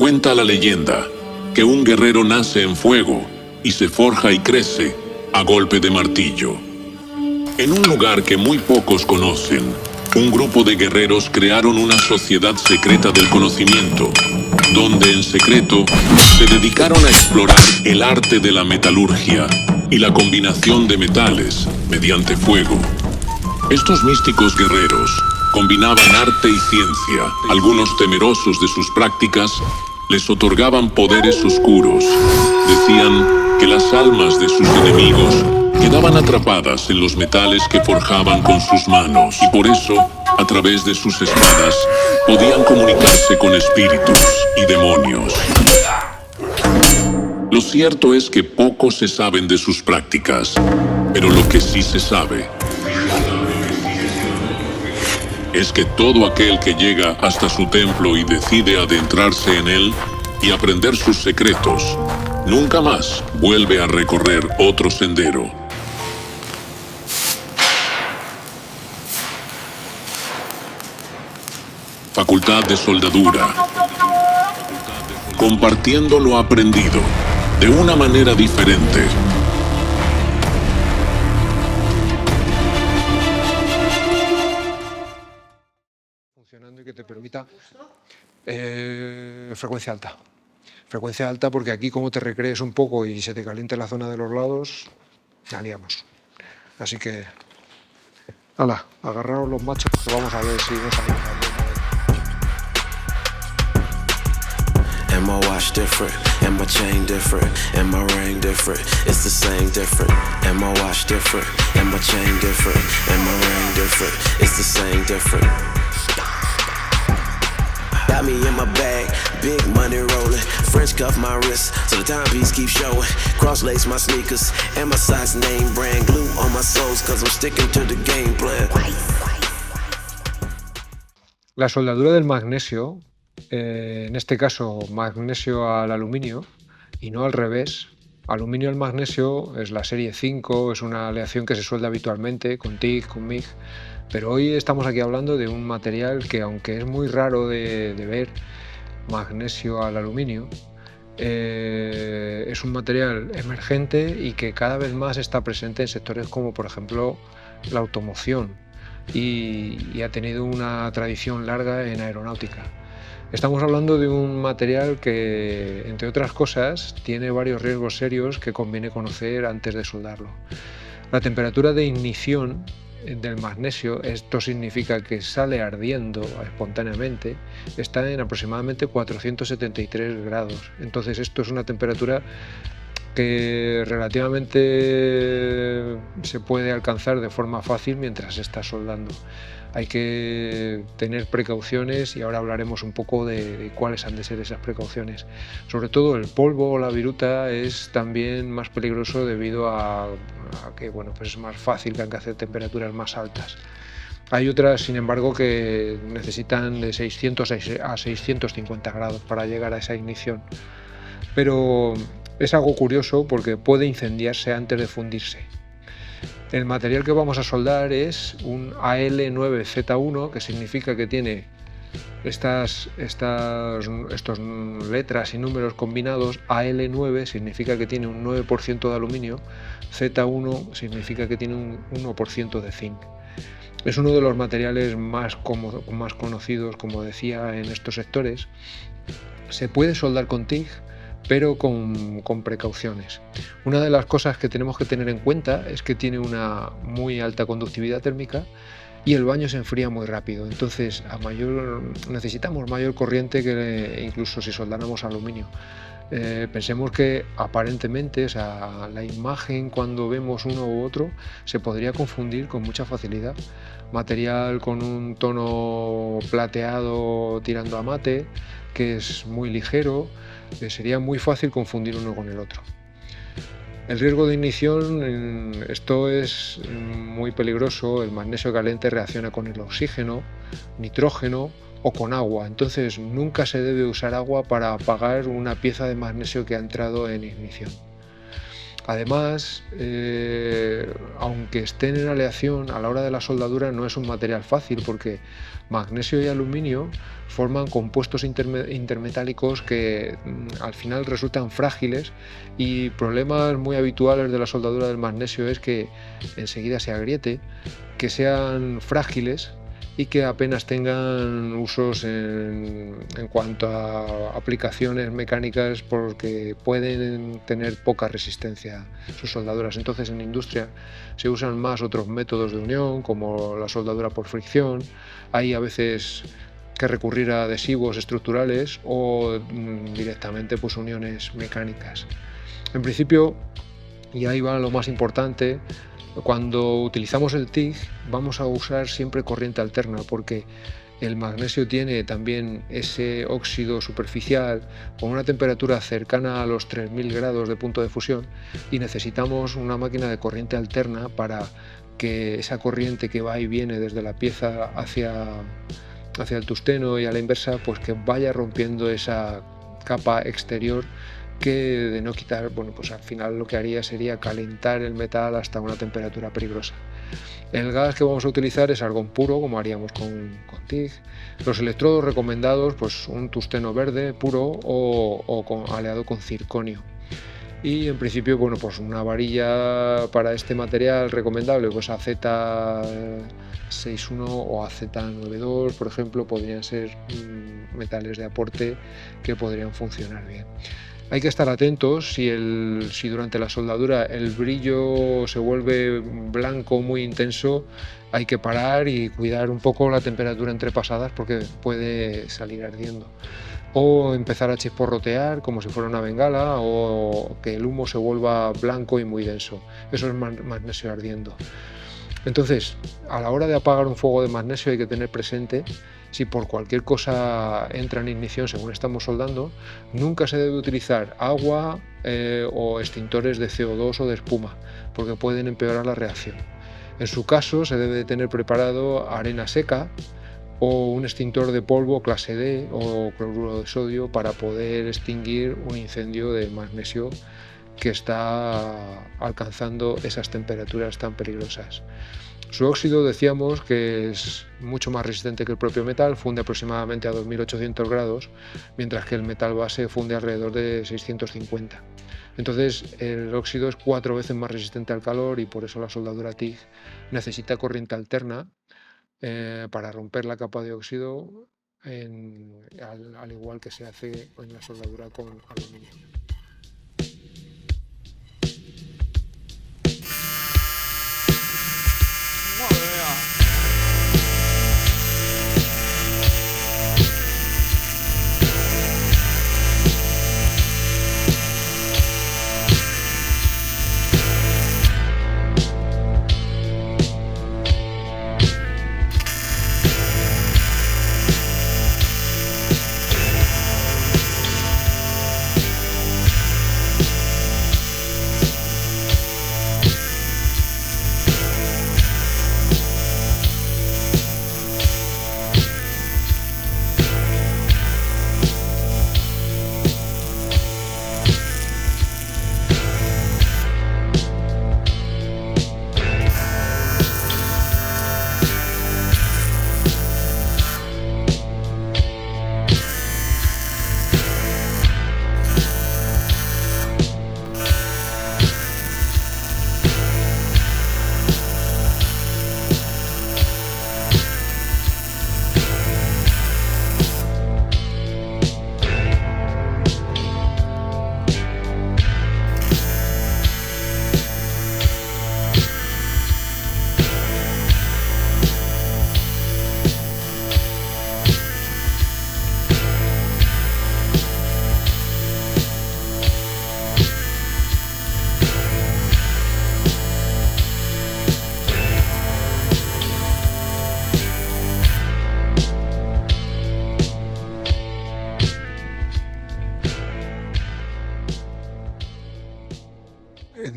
Cuenta la leyenda que un guerrero nace en fuego y se forja y crece a golpe de martillo. En un lugar que muy pocos conocen, un grupo de guerreros crearon una sociedad secreta del conocimiento, donde en secreto se dedicaron a explorar el arte de la metalurgia y la combinación de metales mediante fuego. Estos místicos guerreros combinaban arte y ciencia. Algunos, temerosos de sus prácticas, les otorgaban poderes oscuros. Decían que las almas de sus enemigos quedaban atrapadas en los metales que forjaban con sus manos, y por eso, a través de sus espadas, podían comunicarse con espíritus y demonios. Lo cierto es que poco se saben de sus prácticas, pero lo que sí se sabe es que todo aquel que llega hasta su templo y decide adentrarse en él y aprender sus secretos, nunca más vuelve a recorrer otro sendero. Facultad de Soldadura. Compartiendo lo aprendido de una manera diferente. Funcionando y que te permita frecuencia alta. Frecuencia alta porque aquí, como te recrees un poco y se te caliente la zona de los lados, la liamos. Así que, hala, agarraros los machos que vamos a ver si no salimos a ver. And my watch different, and my chain different, and my ring different. It's the same different. And my watch different, and my chain different, and my ring different. It's the same different. Got me in my bag, big money rolling. French cuff my wrist, so the timepiece keeps showing. Cross lace my sneakers, and my socks name brand. Glue on my soles, cause I'm sticking to the game plan. La soldadura del magnesio, en este caso magnesio al aluminio y no al revés. Aluminio al magnesio es la serie 5, es una aleación que se suelda habitualmente con TIG, con MIG, pero hoy estamos aquí hablando de un material que, aunque es muy raro de ver, magnesio al aluminio, es un material emergente y que cada vez más está presente en sectores como, por ejemplo, la automoción y ha tenido una tradición larga en aeronáutica. Estamos hablando de un material que, entre otras cosas, tiene varios riesgos serios que conviene conocer antes de soldarlo. La temperatura de ignición del magnesio, esto significa que sale ardiendo espontáneamente, está en aproximadamente 473 grados. Entonces esto es una temperatura que relativamente se puede alcanzar de forma fácil mientras se está soldando. Hay que tener precauciones y ahora hablaremos un poco de cuáles han de ser esas precauciones. Sobre todo el polvo o la viruta es también más peligroso debido a que pues es más fácil que alcance temperaturas más altas. Hay otras, sin embargo, que necesitan de 600 a 650 grados para llegar a esa ignición. Pero es algo curioso porque puede incendiarse antes de fundirse. El material que vamos a soldar es un AL9Z1, que significa que tiene estas letras y números combinados. AL9 significa que tiene un 9% de aluminio, Z1 significa que tiene un 1% de zinc. Es uno de los materiales más conocidos, como decía, en estos sectores. Se puede soldar con TIG, pero con precauciones. Una de las cosas que tenemos que tener en cuenta es que tiene una muy alta conductividad térmica y el baño se enfría muy rápido. Entonces necesitamos mayor corriente que incluso si soldáramos aluminio. Pensemos que aparentemente, la imagen cuando vemos uno u otro se podría confundir con mucha facilidad. Material con un tono plateado tirando a mate, que es muy ligero, sería muy fácil confundir uno con el otro. El riesgo de ignición, esto es muy peligroso. El magnesio caliente reacciona con el oxígeno, nitrógeno o con agua. Entonces nunca se debe usar agua para apagar una pieza de magnesio que ha entrado en ignición. Además, aunque estén en aleación, a la hora de la soldadura no es un material fácil porque magnesio y aluminio forman compuestos intermetálicos que al final resultan frágiles, y problemas muy habituales de la soldadura del magnesio es que enseguida se agriete, que sean frágiles y que apenas tengan usos en cuanto a aplicaciones mecánicas, porque pueden tener poca resistencia sus soldaduras. Entonces en industria se usan más otros métodos de unión, como la soldadura por fricción. Hay a veces que recurrir a adhesivos estructurales o directamente pues uniones mecánicas. En principio, y ahí va lo más importante, cuando utilizamos el TIG vamos a usar siempre corriente alterna, porque el magnesio tiene también ese óxido superficial con una temperatura cercana a los 3000 grados de punto de fusión, y necesitamos una máquina de corriente alterna para que esa corriente que va y viene desde la pieza hacia el tusteno y a la inversa, pues que vaya rompiendo esa capa exterior, que de no quitar, bueno, pues al final lo que haría sería calentar el metal hasta una temperatura peligrosa. El gas que vamos a utilizar es argón puro, como haríamos con TIG. Los electrodos recomendados, pues un tusteno verde puro o aleado con circonio. Y en principio, bueno, pues una varilla para este material recomendable, pues AZ61 o AZ92, por ejemplo, podrían ser metales de aporte que podrían funcionar bien. Hay que estar atentos si durante la soldadura el brillo se vuelve blanco muy intenso, hay que parar y cuidar un poco la temperatura entre pasadas, porque puede salir ardiendo. O empezar a chisporrotear como si fuera una bengala, o que el humo se vuelva blanco y muy denso. Eso es magnesio ardiendo. Entonces, a la hora de apagar un fuego de magnesio hay que tener presente, si por cualquier cosa entra en ignición según estamos soldando, nunca se debe utilizar agua o extintores de CO2 o de espuma, porque pueden empeorar la reacción. En su caso, se debe tener preparado arena seca o un extintor de polvo clase D o cloruro de sodio para poder extinguir un incendio de magnesio que está alcanzando esas temperaturas tan peligrosas. Su óxido, decíamos que es mucho más resistente que el propio metal, funde aproximadamente a 2800 grados, mientras que el metal base funde alrededor de 650. Entonces el óxido es 4 veces más resistente al calor, y por eso la soldadura TIG necesita corriente alterna para romper la capa de óxido, al igual que se hace en la soldadura con aluminio.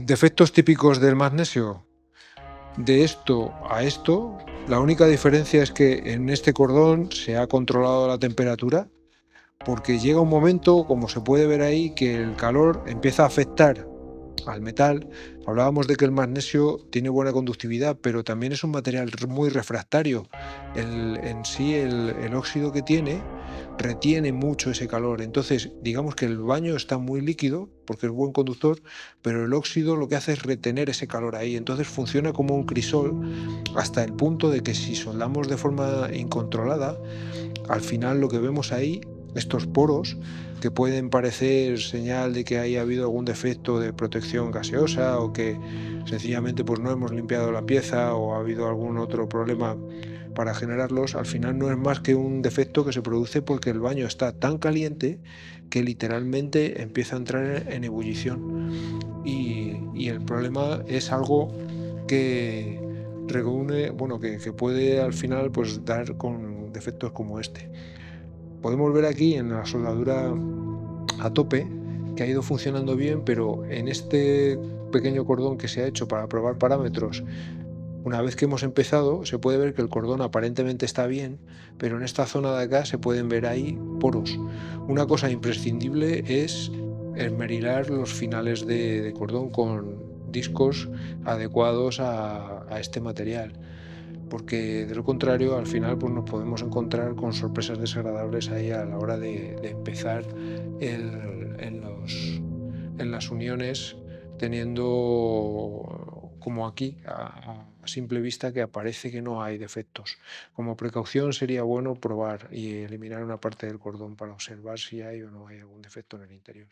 Defectos típicos del magnesio. De esto a esto, la única diferencia es que en este cordón se ha controlado la temperatura, porque llega un momento, como se puede ver ahí, que el calor empieza a afectar al metal. Hablábamos de que el magnesio tiene buena conductividad, pero también es un material muy refractario. En sí, el óxido que tiene retiene mucho ese calor. Entonces, digamos que el baño está muy líquido, porque es buen conductor, pero el óxido lo que hace es retener ese calor ahí. Entonces funciona como un crisol hasta el punto de que si soldamos de forma incontrolada, al final lo que vemos ahí, estos poros, que pueden parecer señal de que haya habido algún defecto de protección gaseosa o que sencillamente pues no hemos limpiado la pieza o ha habido algún otro problema para generarlos, al final no es más que un defecto que se produce porque el baño está tan caliente que literalmente empieza a entrar en ebullición. Y el problema es algo que reúne, bueno, que puede al final pues dar con defectos como este. Podemos ver aquí en la soldadura a tope que ha ido funcionando bien, pero en este pequeño cordón que se ha hecho para probar parámetros, una vez que hemos empezado, se puede ver que el cordón aparentemente está bien, pero en esta zona de acá se pueden ver ahí poros. Una cosa imprescindible es esmerilar los finales de cordón con discos adecuados a este material, porque de lo contrario al final pues nos podemos encontrar con sorpresas desagradables ahí a la hora de empezar en las uniones, teniendo como aquí a simple vista que aparece que no hay defectos. Como precaución sería bueno probar y eliminar una parte del cordón para observar si hay o no hay algún defecto en el interior.